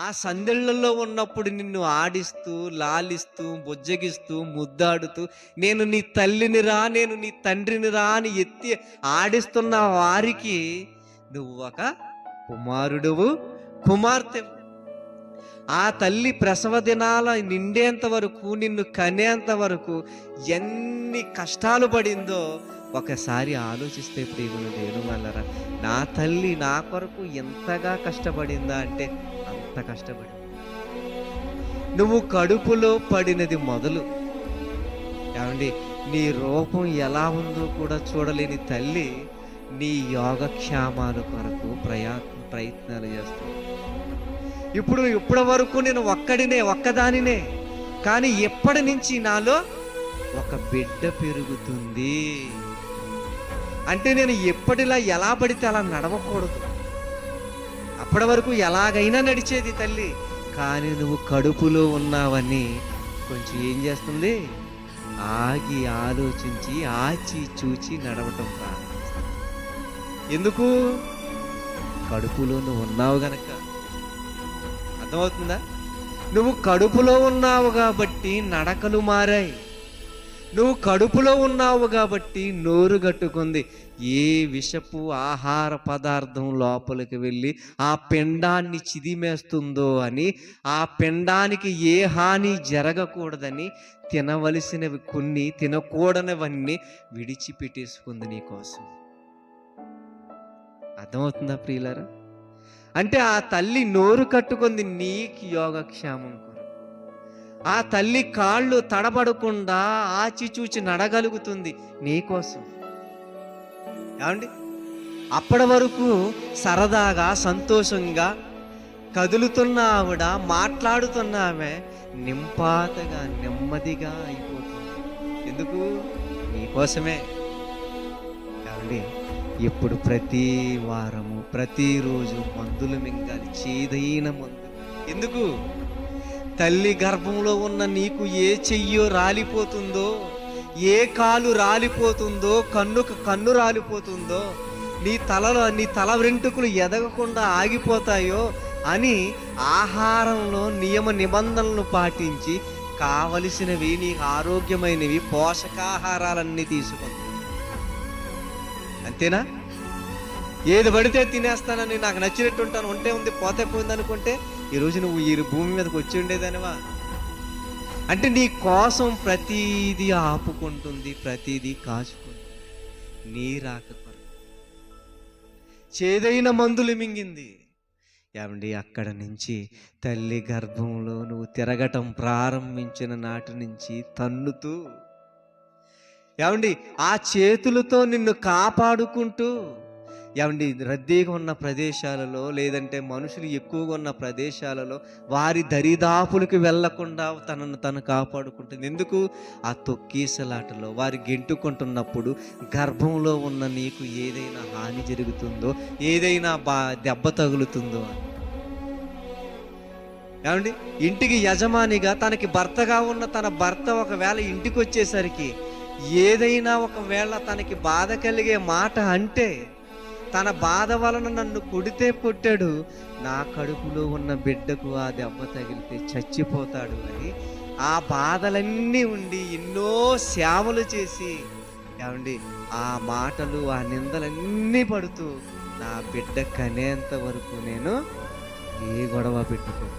ఆ సందెళ్ళల్లో ఉన్నప్పుడు నిన్ను ఆడిస్తూ, లాలిస్తూ, బుజ్జగిస్తూ, ముద్దాడుతూ, నేను నీ తల్లినిరా, నేను నీ తండ్రినిరా అని ఎత్తి ఆడిస్తున్న వారికి నువ్వు ఒక కుమారుడువు, కుమార్తెవు. ఆ తల్లి ప్రసవ దినాల నిండేంత వరకు, నిన్ను కనేంత వరకు ఎన్ని కష్టాలు పడిందో ఒకసారి ఆలోచిస్తే ప్రియమైన దేవుని వాళ్ళరా, నా తల్లి నా కొరకు ఎంతగా కష్టపడిందా అంటే అంత కష్టపడింది. నువ్వు కడుపులో పడినది మొదలు, ఏమండి, నీ రూపం ఎలా ఉందో కూడా చూడలేని తల్లి నీ యోగక్షేమాల కొరకు ప్రయత్నాలు చేస్తావు. ఇప్పటి వరకు నేను ఒక్కదానినే, కానీ ఎప్పటి నుంచి నాలో ఒక బిడ్డ పెరుగుతుంది అంటే నేను ఎప్పటిలా ఎలా పడితే అలా నడవకూడదు. అప్పటి వరకు ఎలాగైనా నడిచేది తల్లి, కానీ నువ్వు కడుపులో ఉన్నావని కొంచెం ఏం చేస్తుంది, ఆగి ఆలోచించి ఆచి చూచి నడవటం ప్రారంభిస్తుంది. ఎందుకు? కడుపులో నువ్వు ఉన్నావు గనక. అర్థమవుతుందా? నువ్వు కడుపులో ఉన్నావు కాబట్టి నడకలు మారాయి. నువ్వు కడుపులో ఉన్నావు కాబట్టి నోరు గట్టుకుంది. ఏ విషపు ఆహార పదార్థం లోపలికి వెళ్ళి ఆ పిండాన్ని చిదిమేస్తుందో అని, ఆ పిండానికి ఏ హాని జరగకూడదని తినవలసినవి కొన్ని, తినకూడనివన్నీ విడిచిపెట్టేసుకుంది నీకోసం. అర్థమవుతుందా ప్రియులారా? అంటే ఆ తల్లి నోరు కట్టుకుంది నీకు యోగక్షేమం కొరకు. ఆ తల్లి కాళ్ళు తడబడకుండా ఆచిచూచి నడగలుగుతుంది నీకోసం. ఏమండి, అప్పటి వరకు సరదాగా సంతోషంగా కదులుతున్న ఆవిడ, మాట్లాడుతున్న ఆమె నింపాతగా నెమ్మదిగా అయిపోతుంది. ఎందుకు? నీకోసమే. ఏమండి, ఇప్పుడు ప్రతి వారము ప్రతిరోజు మందులు మింగాలి, చేదైన మందులు. ఎందుకు? తల్లి గర్భంలో ఉన్న నీకు ఏ చెయ్యో రాలిపోతుందో, ఏ కాలు రాలిపోతుందో, కన్ను రాలిపోతుందో, నీ తల వెంట్రుకలు ఎదగకుండా ఆగిపోతాయో అని ఆహారంలో నియమ నిబంధనలను పాటించి కావలసినవి, నీకు ఆరోగ్యమైనవి పోషకాహారాలన్నీ తీసుకుంది. అంతేనా? ఏది పడితే తినేస్తానని, నాకు నచ్చినట్టు ఉంటాను, ఉంటే ఉంది పోతే పోయింది అనుకుంటే ఈరోజు నువ్వు ఈ భూమి మీదకి వచ్చి ఉండేదానివా? అంటే నీ కోసం ప్రతీది ఆపుకుంటుంది, ప్రతీది కాచుకుంటుంది, నీ రాక కొరకు చేదైన మందులు మింగింది. ఏమండి, అక్కడ నుంచి తల్లి గర్భంలో నువ్వు తిరగటం ప్రారంభించిన నాటి నుంచి తన్నుతూ, ఏమండి, ఆ చేతులతో నిన్ను కాపాడుకుంటూ, ఏమండి, రద్దీగా ఉన్న ప్రదేశాలలో, లేదంటే మనుషులు ఎక్కువగా ఉన్న ప్రదేశాలలో వారి దరిదాపులకు వెళ్లకుండా తనను తను కాపాడుకుంటుంది. ఎందుకు? ఆ తొక్కీసలాటలో వారి గెంటుకుంటున్నప్పుడు గర్భంలో ఉన్న నీకు ఏదైనా హాని జరుగుతుందో, ఏదైనా దెబ్బ తగులుతుందో అని. ఏమండి, ఇంటికి యజమానిగా తనకి భర్తగా ఉన్న తన భర్త ఒకవేళ ఇంటికి వచ్చేసరికి ఏదైనా ఒకవేళ తనకి బాధ కలిగే మాట అంటే, తన బాధ వలన నన్ను కొట్టాడు, నా కడుపులో ఉన్న బిడ్డకు ఆ దెబ్బ తగిలితే చచ్చిపోతాడు అని ఆ బాధలన్నీ ఉండి ఎన్నో సేవలు చేసి, ఏమండి, ఆ మాటలు ఆ నిందలన్నీ పడుతూ నా బిడ్డ కనేంత వరకు నేను ఏ గొడవ పెట్టుకోను,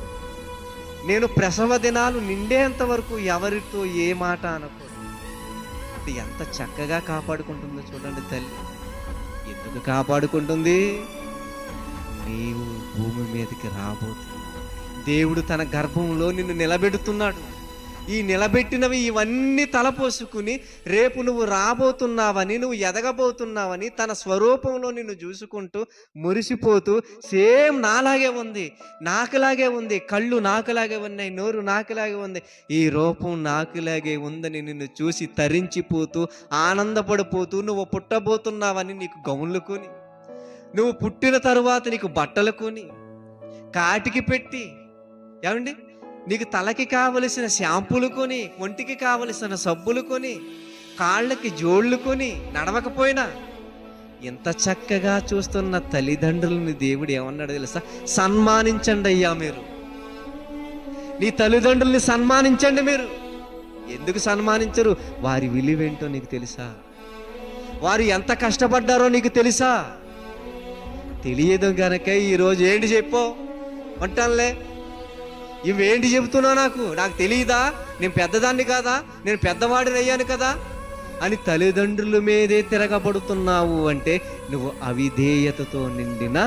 నేను ప్రసవ దినాలు నిండేంత వరకు ఎవరితో ఏ మాట అనకూడదు. ఎంత చక్కగా కాపాడుకుంటుందో చూడండి తల్లి. ఎందుకు కాపాడుకుంటుంది? నీవు భూమి మీదకి రాబోతున్నావు, దేవుడు తన గర్భంలో నిన్ను నిలబెడుతున్నాడు. ఈ నిలబెట్టినవి ఇవన్నీ తలపోసుకుని రేపు నువ్వు రాబోతున్నావని, నువ్వు ఎదగబోతున్నావని తన స్వరూపంలో నిన్ను చూసుకుంటూ మురిసిపోతూ, సేమ్ నాలాగే ఉంది, నాకులాగే ఉంది, కళ్ళు నాకులాగే ఉన్నాయి, నోరు నాకులాగే ఉంది, ఈ రూపం నాకులాగే ఉందని నిన్ను చూసి తరించిపోతూ ఆనందపడిపోతూ, నువ్వు పుట్టబోతున్నావని నీకు గౌన్లు కొని, నువ్వు పుట్టిన తరువాత నీకు బట్టలు కొని, కాటికి పెట్టి, ఏమండి, నీకు తలకి కావలసిన షాంపూలు కొని, ఒంటికి కావలసిన సబ్బులు కొని, కాళ్ళకి జోళ్ళు కొని, నడవకపోయినా ఎంత చక్కగా చూస్తున్న తల్లిదండ్రులని దేవుడు ఏమన్నాడు తెలుసా? సన్మానించండి అయ్యా మీరు. నీ తల్లిదండ్రుల్ని సన్మానించండి. మీరు ఎందుకు సన్మానించరు? వారి విలువేంటో నీకు తెలుసా? వారు ఎంత కష్టపడ్డారో నీకు తెలుసా? తెలియదు గనక ఈరోజు ఏంటి చెప్పో అంటానులే. ఇవేంటి చెబుతున్నావు? నాకు తెలియదా? నేను పెద్దదాన్ని కాదా? నేను పెద్దవాడిని అయ్యాను కదా అని తల్లిదండ్రుల మీదే తిరగబడుతున్నావు అంటే నువ్వు అవిధేయతతో నిండిన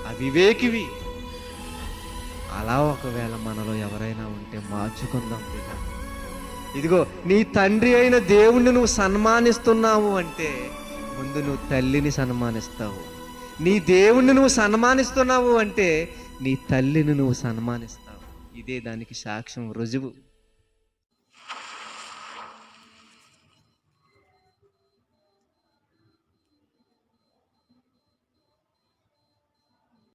అవివేకివి. అలా ఒకవేళ మనలో ఎవరైనా ఉంటే మార్చుకుందాం. ఇదిగో నీ తండ్రి అయిన దేవుణ్ణి నువ్వు సన్మానిస్తున్నావు అంటే ముందు నువ్వు తల్లిని సన్మానిస్తావు. నీ దేవుణ్ణి నువ్వు సన్మానిస్తున్నావు అంటే నీ తల్లిని నువ్వు సన్మానిస్తావు. ఇదే దానికి సాక్ష్యం, రుజువు.